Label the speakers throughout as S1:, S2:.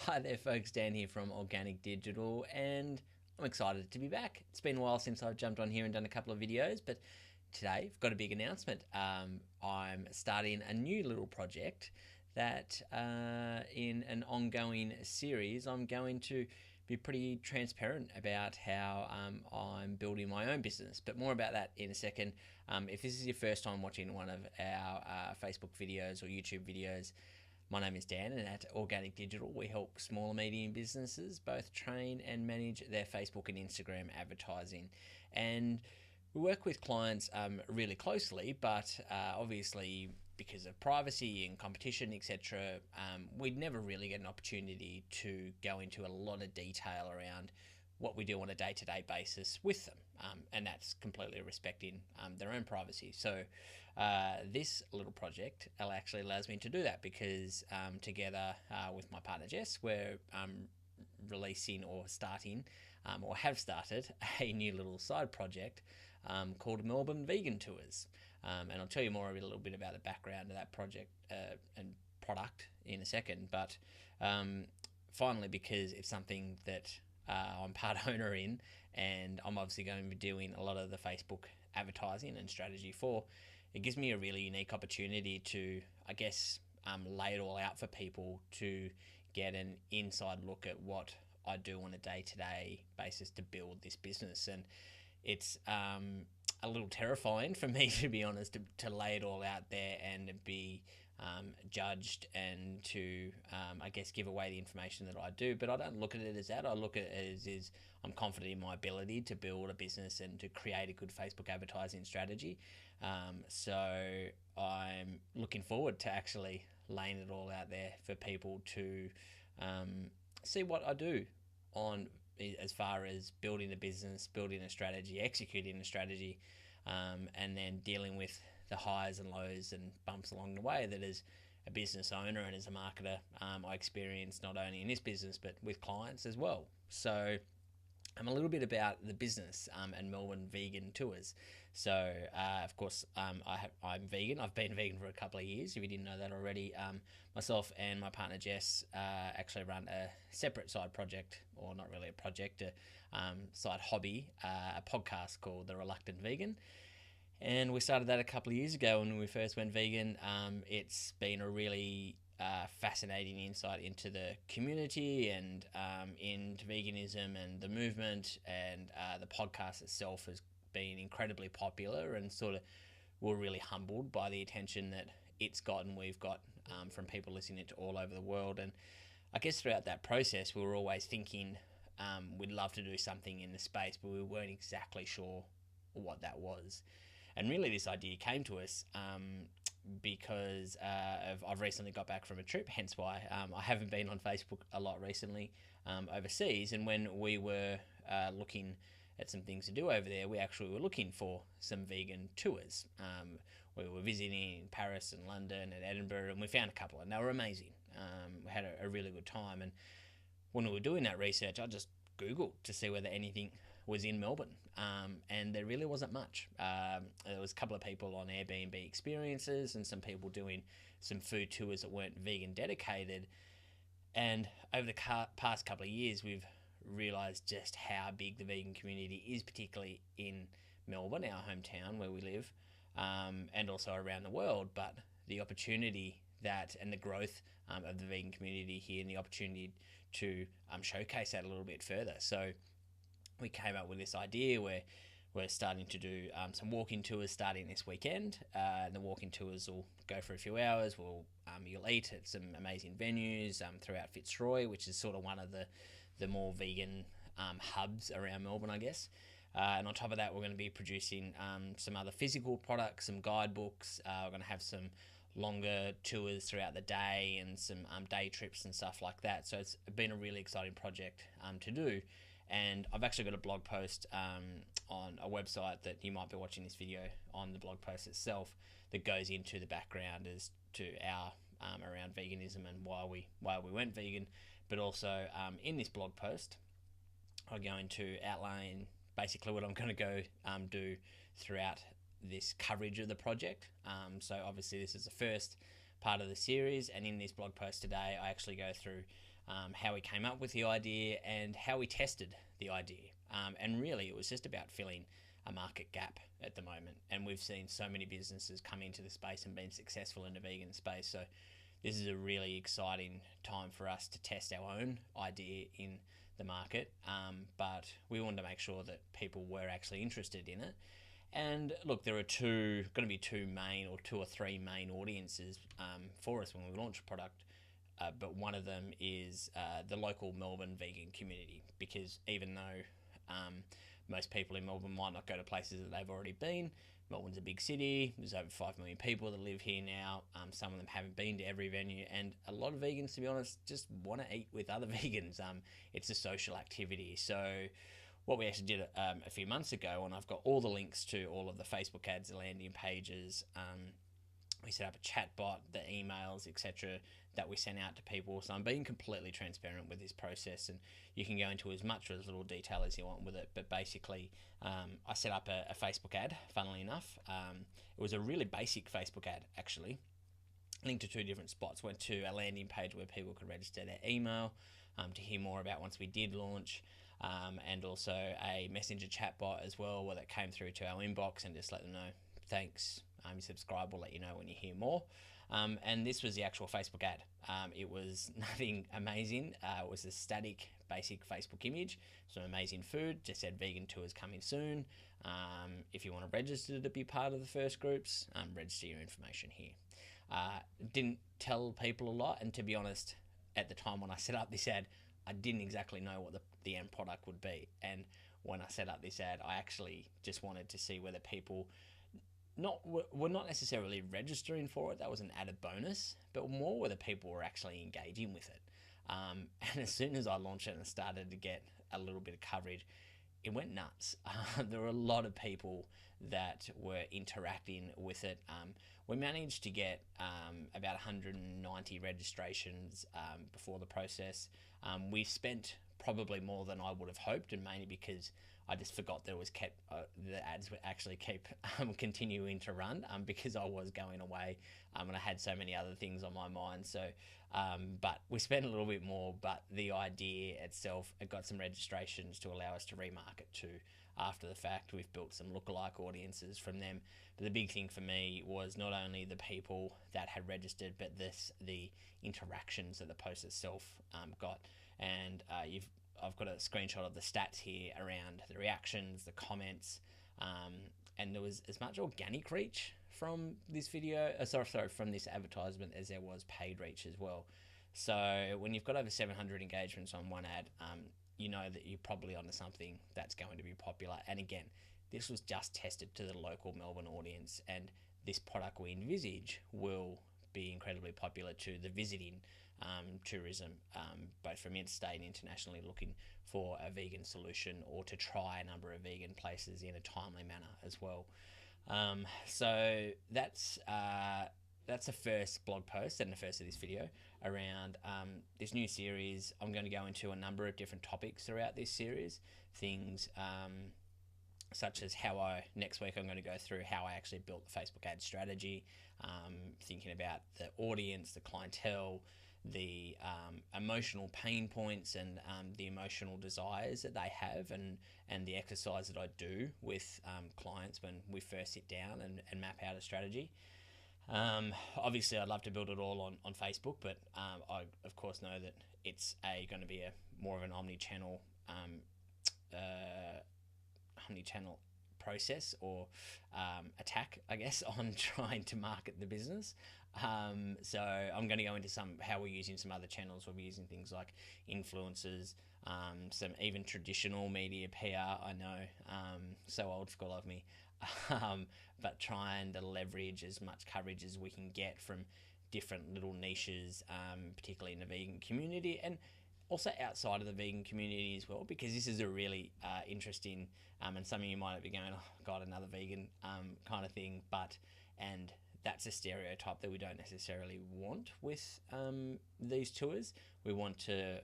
S1: Hi there, folks. Dan here from Organic Digital, and I'm excited to be back. It's been a while since I've jumped on here and done a couple of videos, but today I've got a big announcement. I'm starting a new little project that, in an ongoing series, I'm going to be pretty transparent about how I'm building my own business. But more about that in a second. If this is your first time watching one of our Facebook videos or YouTube videos, my name is Dan, and at Organic Digital, we help small and medium businesses both train and manage their Facebook and Instagram advertising. And we work with clients really closely, but obviously, because of privacy and competition, etc., we'd never really get an opportunity to go into a lot of detail around what we do on a day-to-day basis with them, and that's completely respecting their own privacy. So this little project actually allows me to do that because together with my partner Jess, we're releasing or starting or have started a new little side project called Melbourne Vegan Tours. And I'll tell you more a little bit about the background of that project and product in a second. But finally, because it's something that I'm part owner in, and I'm obviously going to be doing a lot of the Facebook advertising and strategy for, it gives me a really unique opportunity to, I guess, lay it all out for people to get an inside look at what I do on a day-to-day basis to build this business. And it's a little terrifying for me, to be honest, to lay it all out there and be judged and to, I guess, give away the information that I do. But I don't look at it as that. I look at it as I'm confident in my ability to build a business and to create a good Facebook advertising strategy. So I'm looking forward to actually laying it all out there for people to see what I do on as far as building a business, building a strategy, executing a strategy, and then dealing with the highs and lows and bumps along the way that as a business owner and as a marketer I experience not only in this business but with clients as well. So a little bit about the business and Melbourne Vegan Tours. So, of course, I'm vegan. I've been vegan for a couple of years, if you didn't know that already. Myself and my partner Jess actually run a separate side project, or not really a project, a side hobby, a podcast called The Reluctant Vegan. And we started that a couple of years ago when we first went vegan. It's been a really fascinating insight into the community and into veganism and the movement, and the podcast itself has been incredibly popular, and sort of we're really humbled by the attention that it's gotten. We've got from people listening to all over the world, and I guess throughout that process we were always thinking we'd love to do something in the space, but we weren't exactly sure what that was. And really this idea came to us because I've recently got back from a trip, hence why I haven't been on Facebook a lot recently overseas. And when we were looking at some things to do over there, we actually were looking for some vegan tours. We were visiting Paris and London and Edinburgh, and we found a couple, and they were amazing. We had a really good time. And when we were doing that research, I just Googled to see whether anything was in Melbourne, and there really wasn't much. There was a couple of people on Airbnb experiences and some people doing some food tours that weren't vegan dedicated. And over the past couple of years, we've realised just how big the vegan community is, particularly in Melbourne, our hometown where we live, and also around the world. But the opportunity that and the growth of the vegan community here, and the opportunity to showcase that a little bit further. So we came up with this idea where we're starting to do some walking tours starting this weekend. And the walking tours will go for a few hours. You'll eat at some amazing venues throughout Fitzroy, which is sort of one of the more vegan hubs around Melbourne, I guess. And on top of that, we're going to be producing some other physical products, some guidebooks. We're going to have some longer tours throughout the day and some day trips and stuff like that. So it's been a really exciting project to do. And I've actually got a blog post on a website that you might be watching this video on, the blog post itself, that goes into the background as to our around veganism and why we went vegan. But also in this blog post, I'm going to outline basically what I'm going to go do throughout this coverage of the project. So obviously this is the first part of the series, and in this blog post today I actually go through how we came up with the idea, and how we tested the idea. And really, it was just about filling a market gap at the moment. And we've seen so many businesses come into the space and been successful in the vegan space. So this is a really exciting time for us to test our own idea in the market. But we wanted to make sure that people were actually interested in it. And look, there are going to be two or three main audiences for us when we launch a product. But one of them is the local Melbourne vegan community, because even though most people in Melbourne might not go to places that they've already been, Melbourne's a big city. There's over 5 million people that live here now. Some of them haven't been to every venue, and a lot of vegans, to be honest, just want to eat with other vegans. It's a social activity. So what we actually did a few months ago, and I've got all the links to all of the Facebook ads, the landing pages. We set up a chat bot, the emails, etc., that we sent out to people. So I'm being completely transparent with this process, and you can go into as much or as little detail as you want with it. But basically, I set up a Facebook ad, funnily enough. It was a really basic Facebook ad, actually. Linked to 2 different spots. Went to a landing page where people could register their email to hear more about once we did launch. And also a messenger chat bot as well, where that came through to our inbox and just let them know, thanks, you subscribe, we'll let you know when you hear more. And this was the actual Facebook ad. It was nothing amazing. It was a static, basic Facebook image. Some amazing food, just said vegan tours coming soon. If you want to register to be part of the first groups, register your information here. Didn't tell people a lot, and to be honest, at the time when I set up this ad, I didn't exactly know what the end product would be. And when I set up this ad, I actually just wanted to see whether people were not necessarily registering for it. That was an added bonus, but more whether people were actually engaging with it. And as soon as I launched it and started to get a little bit of coverage, it went nuts. There were a lot of people that were interacting with it. We managed to get about 190 registrations before the process. We spent probably more than I would have hoped, and mainly because I just forgot that it was the ads would actually keep continuing to run because I was going away and I had so many other things on my mind. So, but we spent a little bit more, but the idea itself, it got some registrations to allow us to remarket to after the fact. We've built some lookalike audiences from them. But the big thing for me was not only the people that had registered, but the interactions that the post itself got. And I've got a screenshot of the stats here around the reactions, the comments, and there was as much organic reach from this video, from this advertisement, as there was paid reach as well. So when you've got over 700 engagements on one ad, you know that you're probably onto something that's going to be popular. And again, this was just tested to the local Melbourne audience, and this product we envisage will be incredibly popular to the visiting tourism, both from interstate and internationally, looking for a vegan solution or to try a number of vegan places in a timely manner as well. So that's the first blog post and the first of this video around this new series. I'm going to go into a number of different topics throughout this series, things such as next week I'm going to go through how I actually built the Facebook ad strategy, thinking about the audience, the clientele, the emotional pain points and the emotional desires that they have, and the exercise that I do with clients when we first sit down and map out a strategy. Obviously, I'd love to build it all on Facebook, but I of course know that it's going to be more of an omni-channel process or attack, I guess, on trying to market the business. So I'm going to go into how we're using some other channels. We'll be using things like influencers, some even traditional media PR. I know, so old school of me, but trying to leverage as much coverage as we can get from different little niches, particularly in the vegan community and also outside of the vegan community as well, because this is a really interesting, and some of you might be going, oh God, another vegan kind of thing, and that's a stereotype that we don't necessarily want with these tours. We want to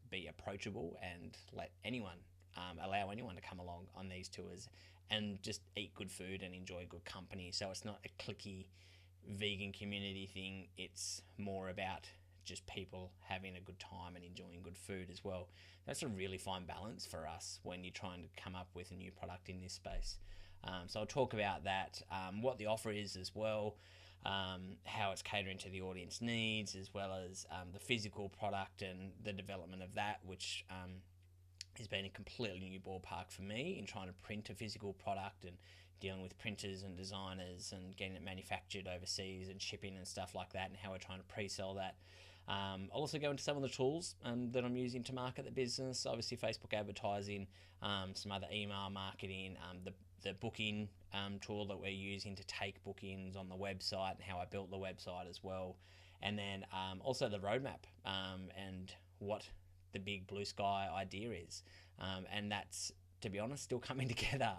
S1: be approachable and allow anyone to come along on these tours and just eat good food and enjoy good company. So it's not a cliquey vegan community thing. It's more about just people having a good time and enjoying good food as well. That's a really fine balance for us when you're trying to come up with a new product in this space. So I'll talk about that, what the offer is as well, how it's catering to the audience needs, as well as the physical product and the development of that, which has been a completely new ballpark for me in trying to print a physical product and dealing with printers and designers and getting it manufactured overseas and shipping and stuff like that, and how we're trying to pre-sell that. I'll also go into some of the tools that I'm using to market the business. Obviously, Facebook advertising, some other email marketing, the booking tool that we're using to take bookings on the website, and how I built the website as well. And then also the roadmap and what the big blue sky idea is. And that's, to be honest, still coming together.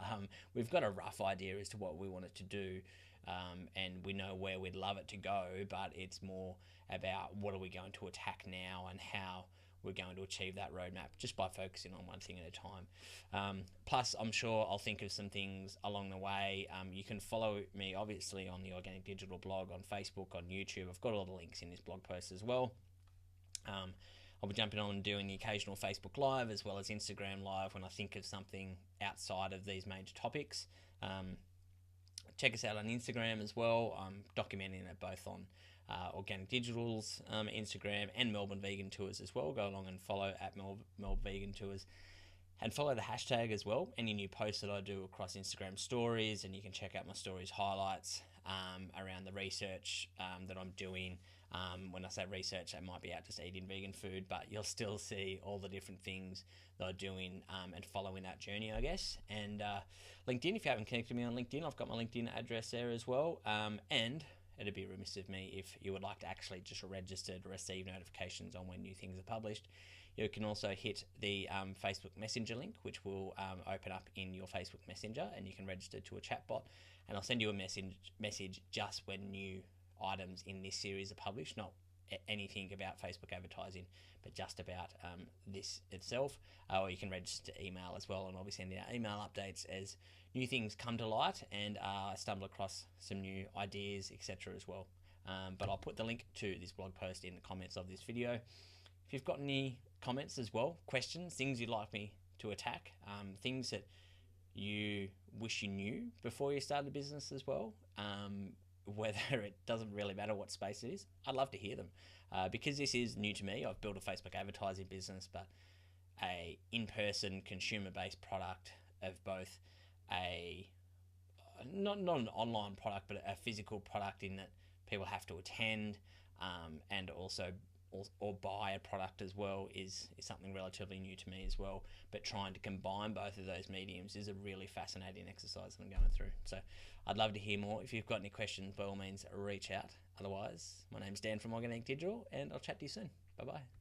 S1: We've got a rough idea as to what we want it to do, and we know where we'd love it to go, but it's more about what are we going to attack now and how we're going to achieve that roadmap just by focusing on one thing at a time. Plus, I'm sure I'll think of some things along the way. You can follow me, obviously, on the Organic Digital blog, on Facebook, on YouTube. I've got all the links in this blog post as well. I'll be jumping on and doing the occasional Facebook Live as well as Instagram Live when I think of something outside of these major topics. Check us out on Instagram as well. I'm documenting it both on Organic Digital's Instagram and Melbourne Vegan Tours as well. Go along and follow at Melbourne Vegan Tours. And follow the hashtag as well. Any new posts that I do across Instagram stories, and you can check out my stories highlights around the research that I'm doing. When I say research, I might be out just eating vegan food, but you'll still see all the different things that I'm doing and following that journey, I guess. And LinkedIn, if you haven't connected me on LinkedIn, I've got my LinkedIn address there as well. And it'd be remiss of me if you would like to actually just register to receive notifications on when new things are published. You can also hit the Facebook Messenger link, which will open up in your Facebook Messenger, and you can register to a chatbot, and I'll send you a message just when new items in this series are published, not anything about Facebook advertising, but just about this itself. Or you can register to email as well, and I'll be sending out email updates as new things come to light and I stumble across some new ideas, etc. as well. But I'll put the link to this blog post in the comments of this video. If you've got any comments as well, questions, things you'd like me to attack, things that you wish you knew before you started a business as well, whether it doesn't really matter what space it is, I'd love to hear them. Because this is new to me, I've built a Facebook advertising business, but a in-person consumer-based product of both not an online product, but a physical product in that people have to attend and also or buy a product as well is something relatively new to me as well. But trying to combine both of those mediums is a really fascinating exercise that I'm going through. So I'd love to hear more. If you've got any questions, by all means, reach out. Otherwise, my name's Dan from Organic Digital, and I'll chat to you soon. Bye-bye.